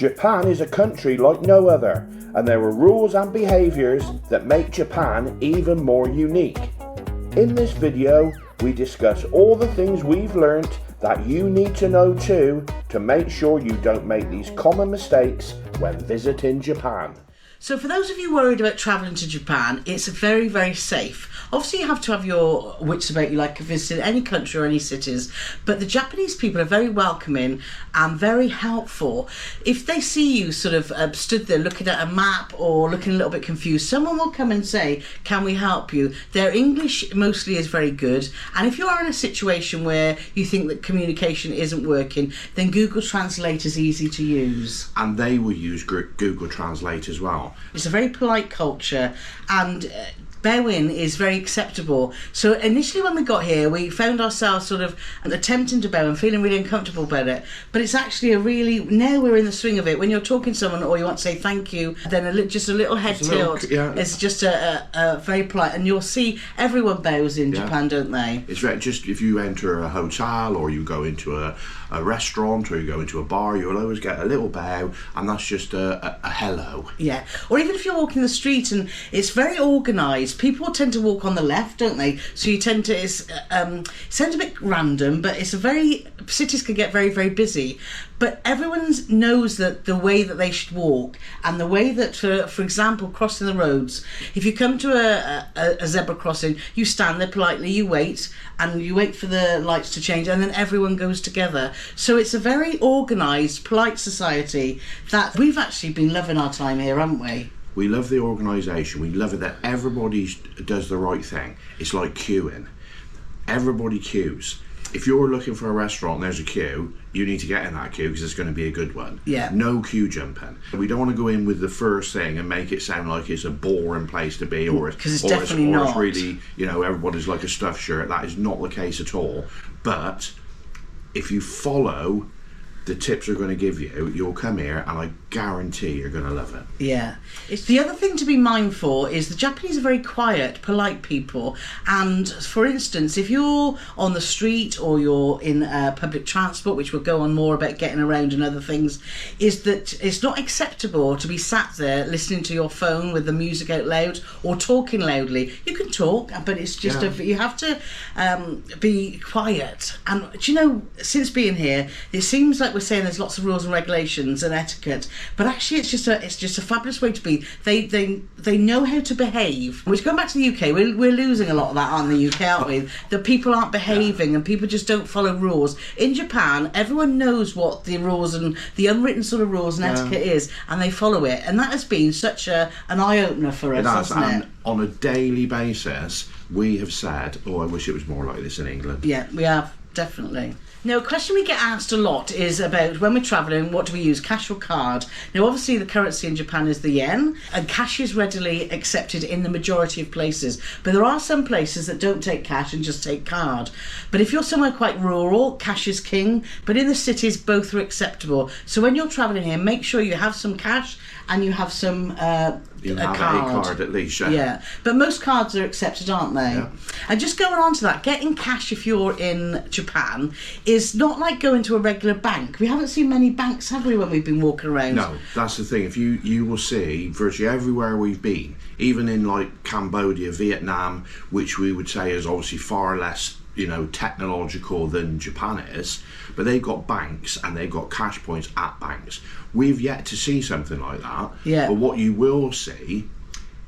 Japan is a country like no other, and there are rules and behaviours that make Japan even more unique. In this video, we discuss all the things we've learnt that you need to know too to make sure you don't make these common mistakes when visiting Japan. So for those of you worried about travelling to Japan, it's very, very safe. Obviously you have to have your wits about you like visiting any country or any cities, but the Japanese people are very welcoming and very helpful. If they see you sort of stood there looking at a map or looking a little bit confused, someone will come and say, can we help you? Their English mostly is very good, and if you are in a situation where you think that communication isn't working, then Google Translate is easy to use. And they will use Google Translate as well. It's a very polite culture, and bowing is very acceptable. So initially when we got here, we found ourselves sort of attempting to bow and feeling really uncomfortable about it, but it's actually now we're in the swing of it. When you're talking to someone or you want to say thank you, then just a little head tilt. It's just a very polite, and you'll see everyone bows in Japan, don't they? It's just if you enter a hotel or you go into a restaurant or you go into a bar, you'll always get a little bow, and that's just a hello. Yeah, or even if you're walking the street and it's very organised, people tend to walk on the left, don't they? So you tend to, it sounds a bit random, but cities can get very, very busy. But everyone knows that the way that they should walk, and the way that, for example, crossing the roads, if you come to a zebra crossing, you stand there politely, you wait, and you wait for the lights to change, and then everyone goes together. So it's a very organised, polite society that we've actually been loving our time here, haven't we? We love the organisation. We love it that everybody does the right thing. It's like queuing. Everybody queues. If you're looking for a restaurant and there's a queue, you need to get in that queue because it's going to be a good one. Yeah. No queue jumping. We don't want to go in with the first thing and make it sound like it's a boring place to be, or it's definitely not. It's really, everybody's like a stuffed shirt. That is not the case at all. But if you follow the tips we're going to give you, you'll come here and I guarantee you're going to love it. Yeah. The other thing to be mindful is the Japanese are very quiet, polite people, and for instance, if you're on the street or you're in public transport, which we'll go on more about getting around and other things, is that it's not acceptable to be sat there listening to your phone with the music out loud or talking loudly. You can talk, but it's just you have to be quiet. And do you know, since being here, it seems like we're saying there's lots of rules and regulations and etiquette, but actually it's just a fabulous way to be. They know how to behave. Which, going back to the UK, we're losing a lot of that on the UK, aren't we? That people aren't behaving and people just don't follow rules. In Japan, everyone knows what the rules and the unwritten sort of rules and etiquette is, and they follow it, and that has been such an eye-opener for us, hasn't it? On a daily basis, we have said, I wish it was more like this in England. Yeah, we have, definitely. Now, a question we get asked a lot is about when we're travelling, what do we use, cash or card? Now, obviously, the currency in Japan is the yen, and cash is readily accepted in the majority of places. But there are some places that don't take cash and just take card. But if you're somewhere quite rural, cash is king. But in the cities, both are acceptable. So when you're travelling here, make sure you have some cash and you have some you have a card at least. Yeah, but most cards are accepted, aren't they? Yeah. And just going on to that, getting cash if you're in Japan is not like going to a regular bank. We haven't seen many banks, have we, when we've been walking around? No, that's the thing. If you will see virtually everywhere we've been, even in like Cambodia, Vietnam, which we would say is obviously far less technological than Japan is, but they've got banks and they've got cash points at banks. We've yet to see something like that. Yeah. But what you will see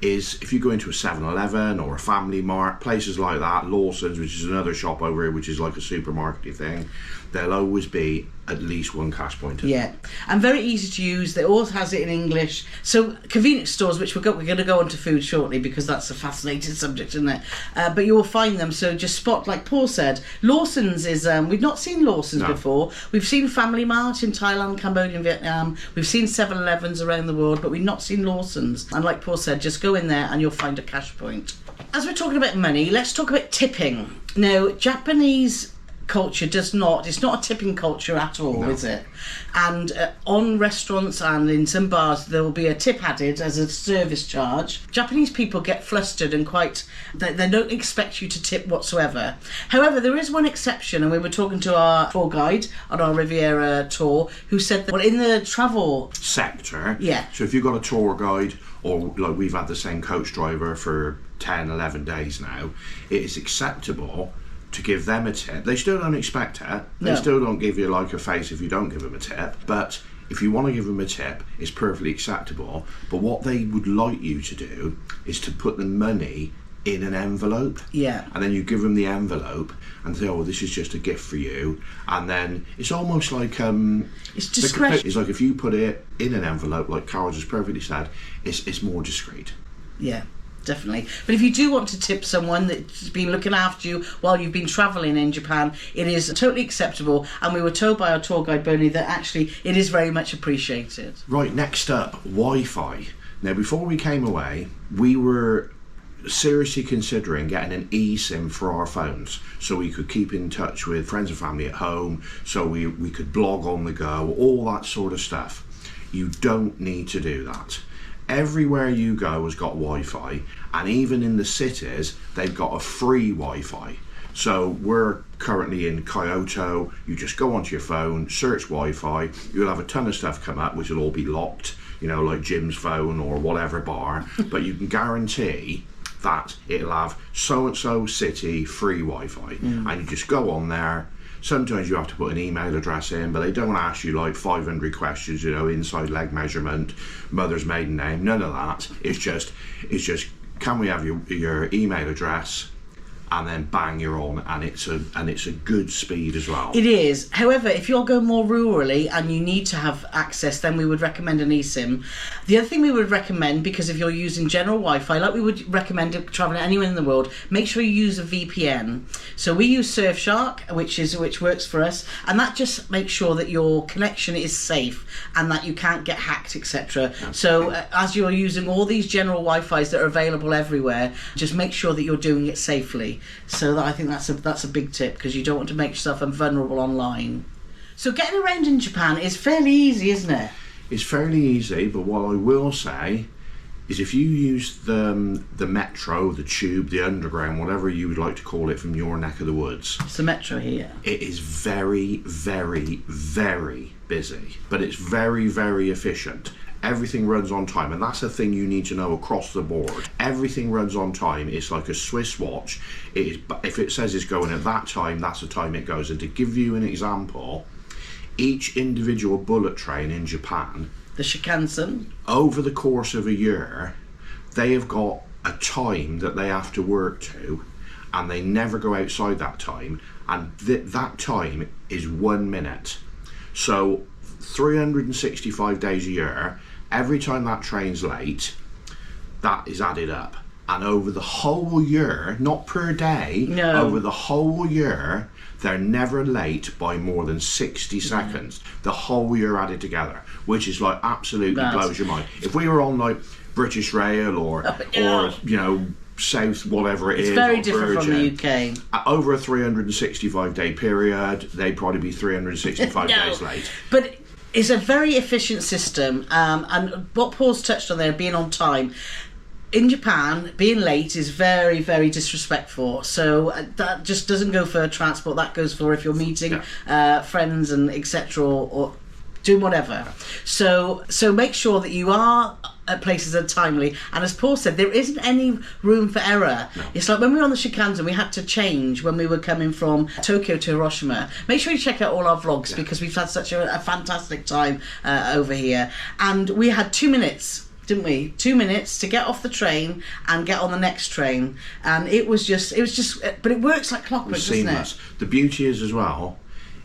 is if you go into a 7-Eleven or a Family Mart, places like that, Lawson's, which is another shop over here, which is like a supermarket thing, there'll always be at least one cash point. Yeah, and very easy to use. They always has it in English. So convenience stores, which we're going to go into food shortly because that's a fascinating subject, isn't it? But you will find them. So just spot, like Paul said, Lawson's is. We've not seen Lawson's before. We've seen Family Mart in Thailand, Cambodia, and Vietnam. We've seen 7-Elevens around the world, but we've not seen Lawson's. And like Paul said, just go in there and you'll find a cash point. As we're talking about money, let's talk about tipping. Now, Japanese culture it's not a tipping culture at all, No. is it? And on restaurants and in some bars there will be a tip added as a service charge. Japanese people get flustered and they don't expect you to tip whatsoever. However, there is one exception, and we were talking to our tour guide on our Riviera tour who said that, well, in the travel sector, yeah, so if you've got a tour guide, or like we've had the same coach driver for 10, 11 days now, it is acceptable to give them a tip. They still don't expect it. They No. still don't give you like a face if you don't give them a tip. But if you want to give them a tip, it's perfectly acceptable. But what they would like you to do is to put the money in an envelope. Yeah. And then you give them the envelope and say, oh, this is just a gift for you. And then it's almost like it's discretion. it's like if you put it in an envelope, like Carole just perfectly said, it's more discreet. Yeah, definitely. But if you do want to tip someone that's been looking after you while you've been travelling in Japan, it is totally acceptable. And we were told by our tour guide, Bernie, that actually it is very much appreciated. Right, next up, Wi-Fi. Now, before we came away, we were seriously considering getting an eSIM for our phones so we could keep in touch with friends and family at home, so we could blog on the go, all that sort of stuff. You don't need to do that. Everywhere you go has got Wi-Fi, and even in the cities they've got a free Wi-Fi. So we're currently in Kyoto. You just go onto your phone, search Wi-Fi, you'll have a ton of stuff come up which will all be locked, you know, like Jim's phone or whatever bar, but you can guarantee that it'll have so-and-so city free Wi-Fi. And you just go on there. Sometimes you have to put an email address in, but they don't ask you like 500 questions, you know, inside leg measurement, mother's maiden name, none of that. It's just, can we have your email address? And then bang, you're on, and it's a good speed as well. It is. However, if you're going more rurally and you need to have access, then we would recommend an eSIM. The other thing we would recommend, because if you're using general Wi-Fi, like we would recommend traveling anywhere in the world, make sure you use a VPN. So we use Surfshark, which works for us, and that just makes sure that your connection is safe and that you can't get hacked, etc. So as you're using all these general Wi-Fis that are available everywhere, just make sure that you're doing it safely. So I think that's a big tip, because you don't want to make yourself vulnerable online. So getting around in Japan is fairly easy, isn't it? It's fairly easy, but what I will say is if you use the metro, the tube, the underground, whatever you would like to call it from your neck of the woods. It's the metro here. It is very, very, very busy, but it's very, very efficient. Everything runs on time, and that's the thing you need to know across the board. Everything runs on time. It's like a Swiss watch. It is, if it says it's going at that time, that's the time it goes. And to give you an example, each individual bullet train in Japan, The Shinkansen. over the course of a year, they have got a time that they have to work to, and they never go outside that time, and that time is 1 minute. So 365 days a year, every time that train's late, that is added up. And over the whole year, not per day, No. over the whole year, they're never late by more than 60 seconds. The whole year added together, which is like absolutely blows your mind. If we were on like British Rail or you know, South whatever it is, It's very or different from Virgin, the UK. over a 365 day period, they'd probably be 365 No. days late. But it's a very efficient system, and what Paul's touched on there, being on time. In Japan, being late is very, very disrespectful. So that just doesn't go for transport. That goes for if you're meeting friends and etc. or doing whatever. So make sure that you are at places that are timely. And as Paul said, there isn't any room for error. No. It's like when we were on the Shinkansen, we had to change when we were coming from Tokyo to Hiroshima. Make sure you check out all our vlogs because we've had such a fantastic time over here. And we had 2 minutes. Didn't we? 2 minutes to get off the train and get on the next train, and it was just, but it works like clockwork, doesn't it? The beauty is as well,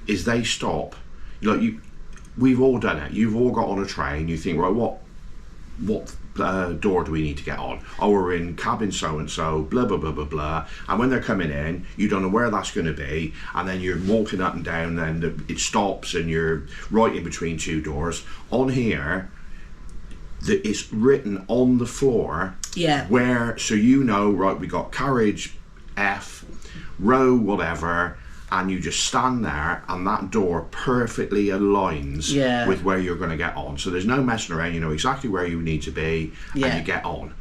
is they stop. Like we've all done it. You've all got on a train. You think, right, what door do we need to get on? Oh, we're in cabin so and so. Blah blah blah blah blah. And when they're coming in, you don't know where that's going to be, and then you're walking up and down. Then it stops, and you're right in between two doors. On here, it's written on the floor where, so you know, right, we got carriage F, row whatever, and you just stand there, and that door perfectly aligns with where you're going to get on. So there's no messing around. You know exactly where you need to be, and you get on.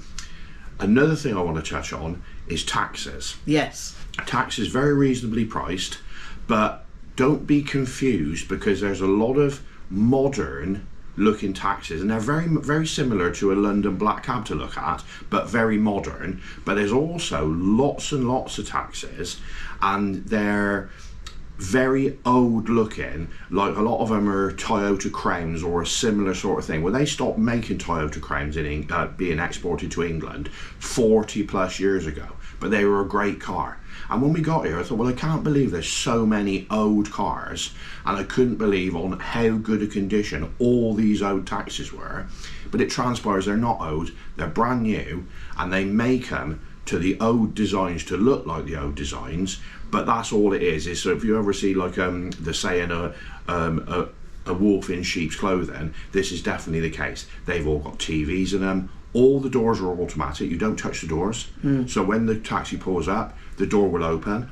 Another thing I want to touch on is taxes. Yes. Taxes very reasonably priced, but don't be confused, because there's a lot of modern looking taxis, and they're very similar to a London black cab to look at, but very modern. But there's also lots and lots of taxis, and they're very old looking. Like a lot of them are Toyota Crowns or a similar sort of thing. Well, they stopped making Toyota Crowns being exported to England 40 plus years ago, but they were a great car. And when we got here, I thought, well, I can't believe there's so many old cars, and I couldn't believe on how good a condition all these old taxis were. But it transpires they're not old, they're brand new, and they make them to the old designs to look like the old designs. But that's all it is. So if you ever see like the saying a wolf in sheep's clothing, this is definitely the case. They've all got TVs in them. All the doors are automatic. You don't touch the doors. So when the taxi pulls up, the door will open.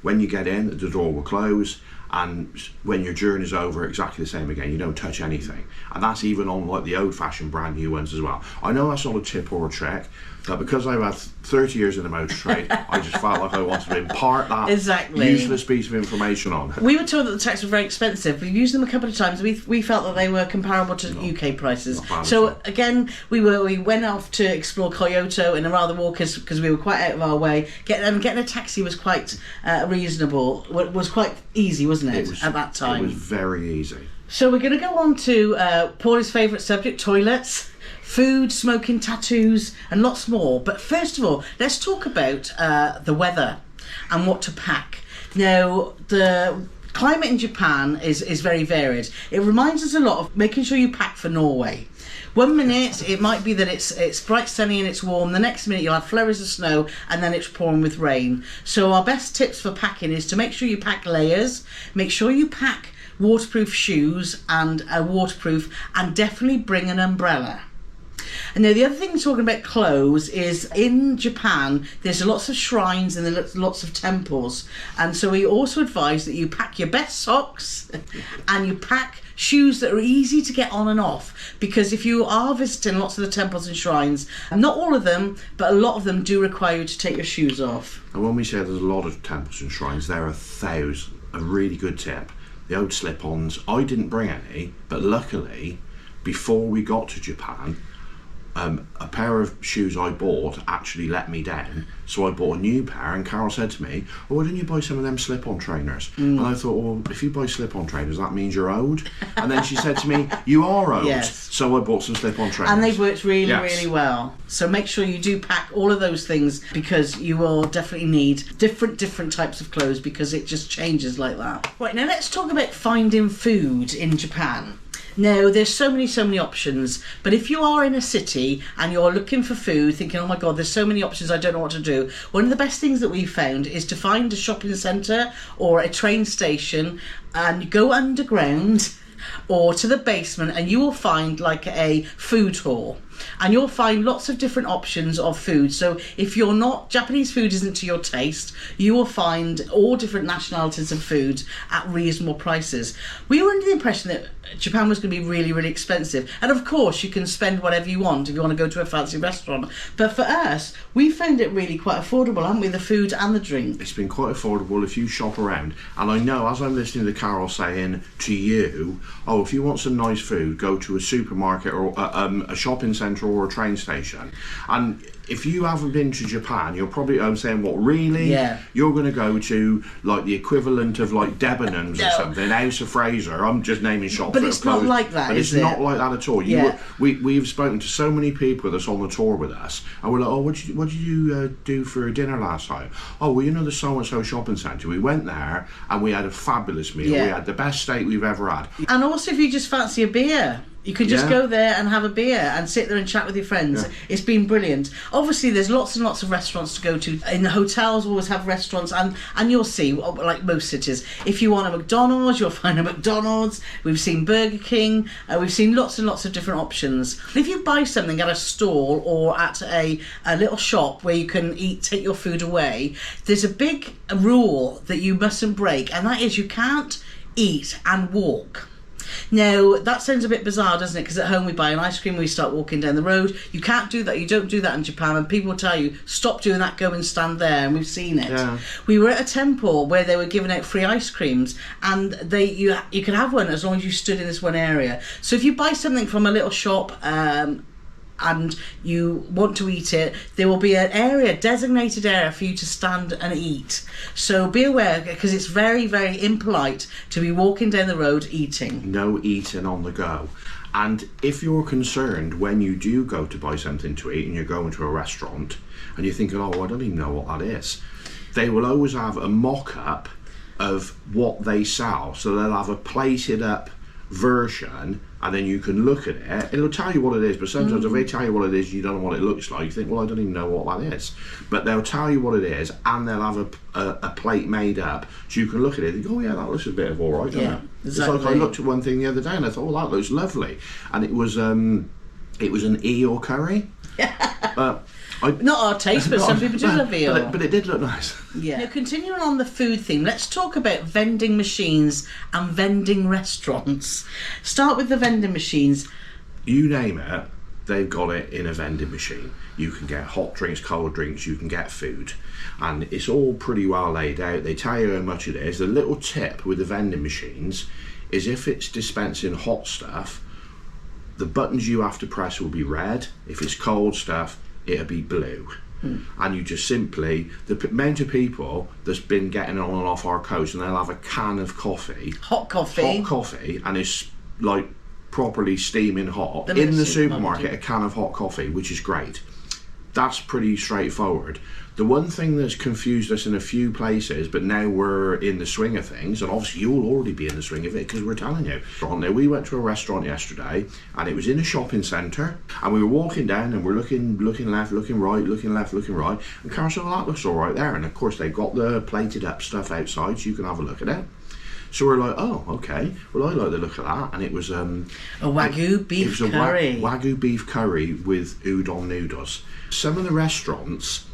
When you get in, the door will close. And when your journey's over, exactly the same again. You don't touch anything. And that's even on like the old-fashioned brand new ones as well. I know that's not a tip or a trick, but because I've had 30 years in the motor trade, I just felt like I wanted to impart that useless piece of information on. We were told that the taxis were very expensive. We've used them a couple of times. We felt that they were comparable to UK prices. So again, we went off to explore Kyoto in a rather walk because we were quite out of our way. Getting a taxi was quite reasonable. Was quite easy, wasn't it, at that time? It was very easy. So we're going to go on to Paulie's favourite subject, toilets. Food, smoking, tattoos, and lots more. But first of all, let's talk about the weather and what to pack. Now, the climate in Japan is very varied. It reminds us a lot of making sure you pack for Norway. 1 minute it might be that it's bright sunny and it's warm. The next minute you'll have flurries of snow, and then it's pouring with rain. So our best tips for packing is to make sure you pack layers. Make sure you pack waterproof shoes and definitely bring an umbrella. And now the other thing talking about clothes is in Japan there's lots of shrines and there's lots of temples, and so we also advise that you pack your best socks and you pack shoes that are easy to get on and off, because if you are visiting lots of the temples and shrines, not all of them but a lot of them do require you to take your shoes off. And when we say there's a lot of temples and shrines, there are 1,000. A really good tip, the old slip-ons. I didn't bring any, but luckily before we got to Japan, a pair of shoes I bought actually let me down, so I bought a new pair, and Carole said to me, oh, why don't you buy some of them slip-on trainers? And I thought, well, if you buy slip-on trainers, that means you're old. And then she said to me, you are old. Yes. So I bought some slip-on trainers. And they've worked really well. So make sure you do pack all of those things, because you will definitely need different types of clothes, because it just changes like that. Right, now let's talk about finding food in Japan. Now, there's so many options, but if you are in a city and you're looking for food, thinking, oh my god, there's so many options, I don't know what to do, one of the best things that we've found is to find a shopping centre or a train station and go underground or to the basement, and you will find like a food hall. And you'll find lots of different options of food. So if you're not, Japanese food isn't to your taste, you will find all different nationalities of food at reasonable prices. We were under the impression that Japan was going to be really expensive. And of course, you can spend whatever you want if you want to go to a fancy restaurant. But for us, we found it really quite affordable, haven't we? The food and the drink. It's been quite affordable if you shop around. And I know, as I'm listening to Carole saying to you, oh, if you want some nice food, go to a supermarket or a shopping centre or a train station. And if you haven't been to Japan, you're probably saying, what, really? Yeah. You're going to go to like the equivalent of like Debenhams or something, House of Fraser. I'm just naming shops. But it's not like that, is it? It's not like that at all. We've spoken to so many people that's on the tour with us, and we're like, oh, what did you do for dinner last night? Oh, well, you know the so-and-so shopping centre. We went there and we had a fabulous meal. We had the best steak we've ever had. And also, if you just fancy a beer, You can just go there and have a beer and sit there and chat with your friends. It's been brilliant. Obviously, there's lots and lots of restaurants to go to. In the hotels, always have restaurants, and you'll see, like most cities, if you want a McDonald's, you'll find a McDonald's. We've seen Burger King. We've seen lots and lots of different options. If you buy something at a stall or at a little shop where you can take your food away, there's a big rule that you mustn't break, and that is you can't eat and walk. Now, that sounds a bit bizarre, doesn't it? Because at home we buy an ice cream, we start walking down the road. You can't do that. You don't do that in Japan, and people will tell you, stop doing that, go and stand there, and we've seen it. Yeah. We were at a temple where they were giving out free ice creams, and you could have one as long as you stood in this one area. So if you buy something from a little shop, and you want to eat it, there will be an area, designated area for you to stand and eat. So be aware, because it's very, very impolite to be walking down the road eating. No eating on the go. And if you're concerned when you do go to buy something to eat and you're going to a restaurant and you're thinking, oh, I don't even know what that is, they will always have a mock-up of what they sell. So they'll have a plated up version, and then you can look at it. It'll tell you what it is, but sometimes if they tell you what it is, you don't know what it looks like. You think, well, I don't even know what that is. But they'll tell you what it is, and they'll have a plate made up, so you can look at it and think, oh yeah, that looks a bit of all right, doesn't it? Exactly. It's like I looked at one thing the other day and I thought, oh, that looks lovely, and it was an eel curry. Not our taste, but some people do love eel. But it did look nice. Yeah. Now, continuing on the food theme, let's talk about vending machines and vending restaurants. Start with the vending machines. You name it, they've got it in a vending machine. You can get hot drinks, cold drinks, you can get food. And it's all pretty well laid out. They tell you how much it is. The little tip with the vending machines is if it's dispensing hot stuff, the buttons you have to press will be red. If it's cold stuff, it'll be blue. And you just simply, the amount of people that's been getting on and off our coast, and they'll have a can of coffee, hot coffee, and it's like properly steaming hot in the supermarket, a can of hot coffee, which is great. That's pretty straightforward. The one thing that's confused us in a few places, but now we're in the swing of things, and obviously you'll already be in the swing of it because we're telling you. Now, we went to a restaurant yesterday, and it was in a shopping centre, and we were walking down, and we're looking left, looking right, looking left, looking right, and Carole said, well, that looks all right there. And of course, they've got the plated up stuff outside, so you can have a look at it. So we're like, oh, okay. Well, I like the look of that, and it was a wagyu beef curry. Wagyu beef curry with udon noodles. Some of the restaurants,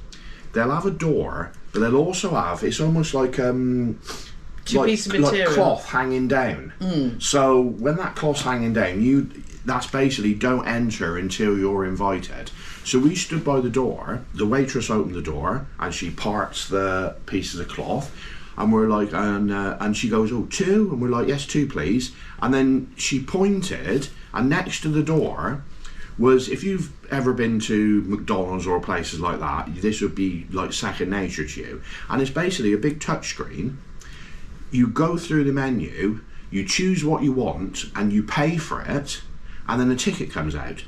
they'll have a door, but they'll also have, it's almost like piece of material, like cloth hanging down. So when that cloth's hanging down, that's basically don't enter until you're invited. So we stood by the door. The waitress opened the door, and she parts the pieces of cloth. And we're like, and she goes, oh, 2? And we're like, yes, 2 please. And then she pointed, and next to the door was, if you've ever been to McDonald's or places like that, this would be like second nature to you. And it's basically a big touch screen. You go through the menu, you choose what you want, and you pay for it, and then a ticket comes out.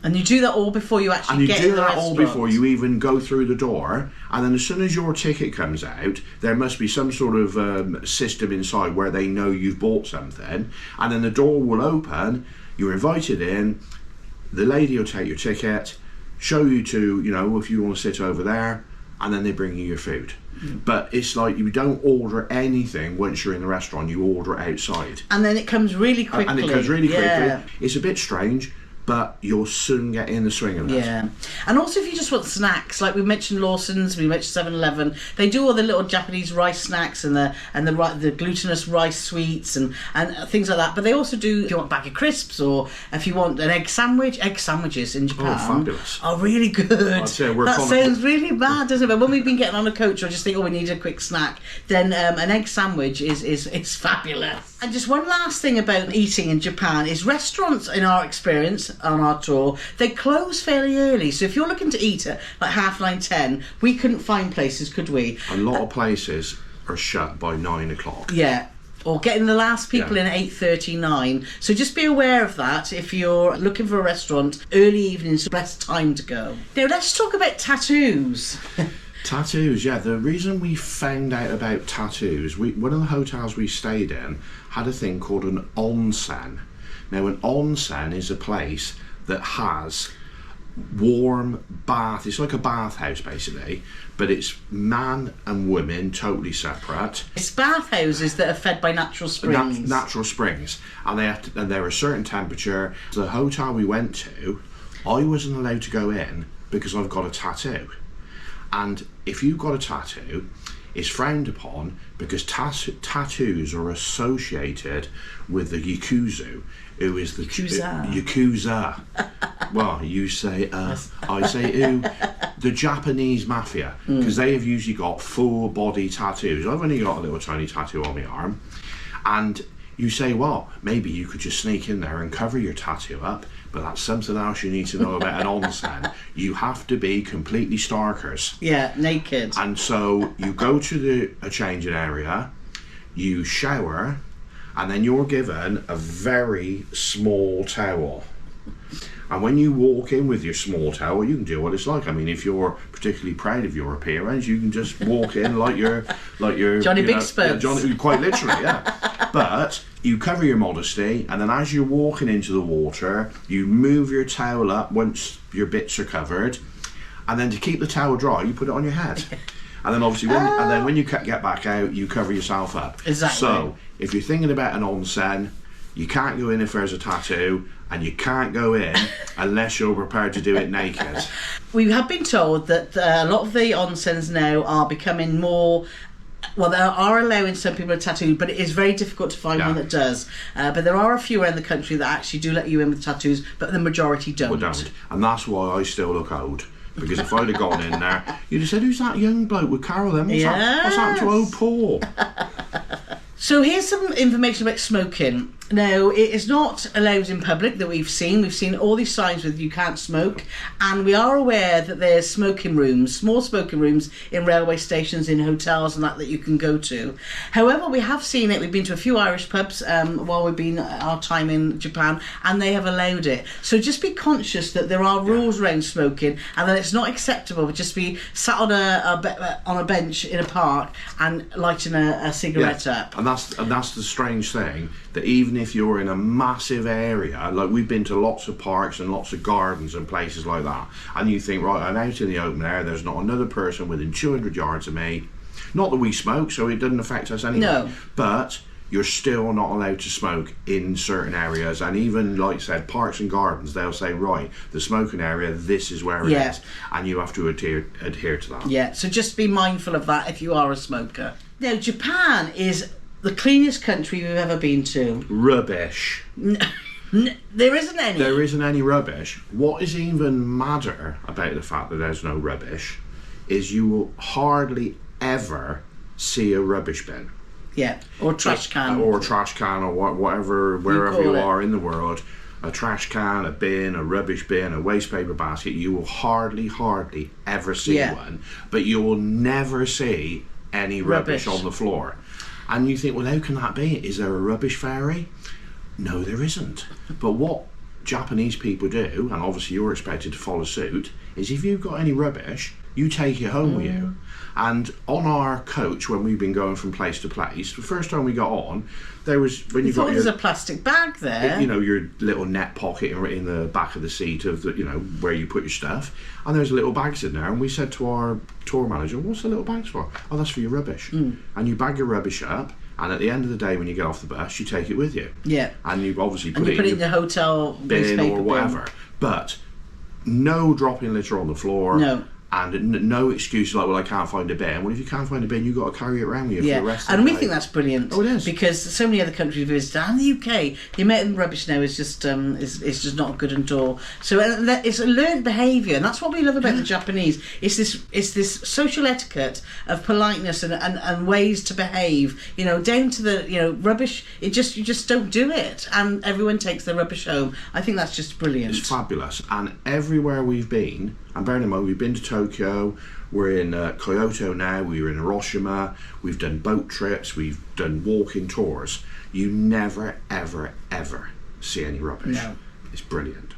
And you do that all before you actually get in the restaurant. And you do that all before you even go through the door. And then as soon as your ticket comes out, there must be some sort of system inside where they know you've bought something. And then the door will open, you're invited in, the lady will take your ticket, show you to, if you want to sit over there, and then they bring you your food. But it's like you don't order anything once you're in the restaurant, you order it outside. And then it comes really quickly. And it comes really quickly. It's a bit strange, but you'll soon get in the swing of it. Yeah. And also if you just want snacks, like we mentioned Lawson's, we mentioned 7-Eleven, they do all the little Japanese rice snacks and the glutinous rice sweets and things like that. But they also do, if you want a bag of crisps or if you want an egg sandwiches in Japan are really good. That sounds really bad, doesn't it? But when we've been getting on a coach or just think, we need a quick snack, then an egg sandwich is fabulous. And just one last thing about eating in Japan is restaurants, in our experience, on our tour, they close fairly early. So if you're looking to eat at like 9:30, 10, we couldn't find places, could we? A lot of places are shut by 9 o'clock. Yeah. Or getting the last people in at 8:39. So just be aware of that if you're looking for a restaurant. Early evening's the best time to go. Now let's talk about tattoos. Tattoos, yeah. The reason we found out about tattoos, one of the hotels we stayed in had a thing called an onsen. Now, an onsen is a place that has warm bath. It's like a bathhouse basically, but it's man and women totally separate. It's bathhouses that are fed by natural springs. Natural springs, and and they're a certain temperature. The hotel we went to, I wasn't allowed to go in because I've got a tattoo, and if you've got a tattoo, it's frowned upon because tattoos are associated with the Yakuza, who is the Yakuza. Well, you say I say who? The Japanese mafia, because they have usually got full body tattoos. I've only got a little tiny tattoo on my arm, and you say, well, maybe you could just sneak in there and cover your tattoo up, but that's something else you need to know about an onsen. You have to be completely starkers. Yeah, naked. And so you go to a changing area, you shower, and then you're given a very small towel. And when you walk in with your small towel, you can do what it's like. I mean, if you're particularly proud of your appearance, you can just walk in like you're Johnny Bigspud. Johnny, quite literally, yeah. But you cover your modesty, and then as you're walking into the water, you move your towel up once your bits are covered, and then to keep the towel dry, you put it on your head. And then obviously, when you get back out, you cover yourself up. Exactly. So if you're thinking about an onsen, you can't go in if there's a tattoo, and you can't go in unless you're prepared to do it naked. We have been told that a lot of the onsens now are becoming more. Well, they are allowing some people a tattoo, but it is very difficult to find one that does. But there are a few around the country that actually do let you in with tattoos, but the majority don't. Well, don't. And that's why I still look old. Because if I'd have gone in there, you'd have said, who's that young bloke with Carole then? What's happened to old Paul? So here's some information about smoking. Now, it is not allowed in public that we've seen. We've seen all these signs with you can't smoke, and we are aware that there's smoking rooms, small smoking rooms in railway stations, in hotels and that you can go to. However, we have seen it. We've been to a few Irish pubs while we've been our time in Japan, and they have allowed it. So just be conscious that there are rules around smoking, and that it's not acceptable to just be sat on a bench in a park and lighting a cigarette up. And that's the strange thing, that even if you're in a massive area, like we've been to lots of parks and lots of gardens and places like that, and you think, right, I'm out in the open air, there's not another person within 200 yards of me. Not that we smoke, so it doesn't affect us anyway. No. But you're still not allowed to smoke in certain areas, and even, like I said, parks and gardens, they'll say, right, the smoking area, this is where it is, and you have to adhere to that. Yeah, so just be mindful of that if you are a smoker. Now, Japan is the cleanest country we've ever been to. Rubbish. There isn't any. There isn't any rubbish. What is even madder about the fact that there's no rubbish is you will hardly ever see a rubbish bin. Yeah, or trash can. Or a trash can, or whatever, wherever you are in the world. A trash can, a bin, a rubbish bin, a waste paper basket. You will hardly ever see one. But you will never see any rubbish on the floor. And you think, well, how can that be? Is there a rubbish fairy? No, there isn't. But what Japanese people do, and obviously you're expected to follow suit, is if you've got any rubbish, you take it home with you. And on our coach, when we've been going from place to place, the first time we got on, there was, when you got there's a plastic bag there, you know, your little net pocket in the back of the seat of the, you know, where you put your stuff, and there's little bags in there, and we said to our tour manager, what's the little bags for? Oh, that's for your rubbish. And you bag your rubbish up, and at the end of the day, when you get off the bus, you take it with you. Yeah. And you obviously put it in the hotel bin or whatever. But no dropping litter on the floor. No. And no excuse like, well, I can't find a bin. Well, if you can't find a bin, you've got to carry it around with you for the rest of the day. And we think that's brilliant. Oh, it is. Because so many other countries we visited, and the UK, the amount of rubbish now is just is just not good at all. So it's a learned behaviour, and that's what we love about the Japanese. It's this social etiquette of politeness and ways to behave. You know, down to the rubbish. You just don't do it, and everyone takes their rubbish home. I think that's just brilliant. It's fabulous, and everywhere we've been. And bearing in mind, we've been to Tokyo, we're in Kyoto now, we were in Hiroshima, we've done boat trips, we've done walking tours. You never, ever, ever see any rubbish. No. It's brilliant.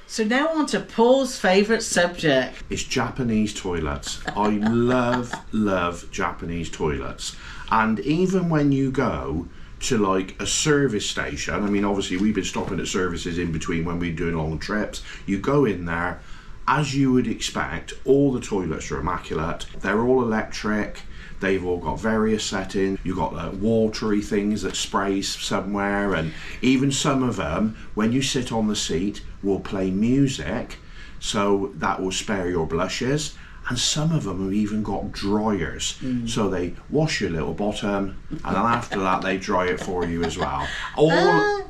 So now on to Paul's favourite subject. It's Japanese toilets. I love Japanese toilets. And even when you go to like a service station, I mean, obviously we've been stopping at services in between when we're doing long trips. You go in there, as you would expect, all the toilets are immaculate. They're all electric. They've all got various settings. You've got watery things that sprays somewhere, and even some of them, when you sit on the seat, will play music, so that will spare your blushes. And some of them have even got dryers, so they wash your little bottom, and then after that they dry it for you as well.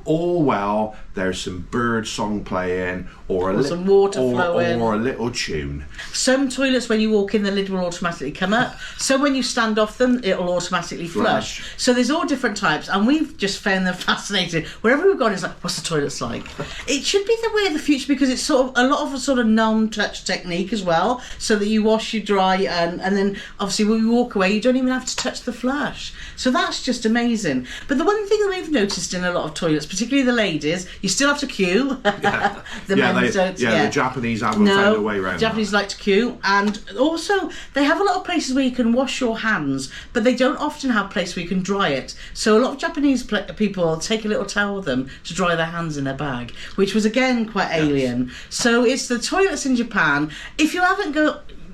All well, there's some bird song playing, or some water flowing, or a little tune. Some toilets, when you walk in, the lid will automatically come up. So when you stand off them, it'll automatically flush. So there's all different types, and we've just found them fascinating. Wherever we've gone, it's like, what's the toilets like? It should be the way of the future, because it's sort of a lot of a sort of non-touch technique as well, so that you wash, you dry, and then obviously when you walk away, you don't even have to touch the flush. So that's just amazing. But the one thing that we've noticed in a lot of toilets, particularly the ladies, you still have to queue. The men don't. The Japanese haven't found a way around. Japanese like to queue, and also they have a lot of places where you can wash your hands, but they don't often have places where you can dry it. So a lot of Japanese people take a little towel with them to dry their hands in their bag, which was again quite alien. So it's the toilets in Japan. If you haven't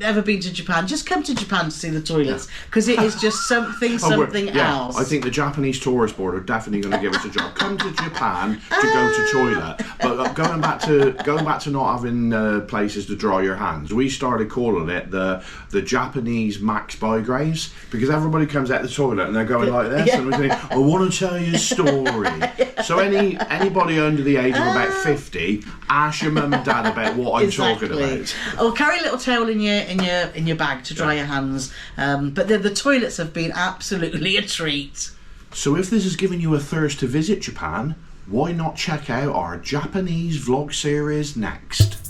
ever been to Japan, just come to Japan to see the toilets, because it is just something else. I think the Japanese Tourist Board are definitely going to give us a job. Come to Japan to go to toilet. But going back to not having places to dry your hands, we started calling it the Japanese Max Bygraves, because everybody comes out the toilet and they're going like this, and we're saying, I want to tell you a story. So anybody under the age of about 50, ask your mum and dad about what I'm talking about. Or carry a little towel in your bag to dry your hands. But the toilets have been absolutely a treat. So if this has given you a thirst to visit Japan, why not check out our Japanese vlog series next?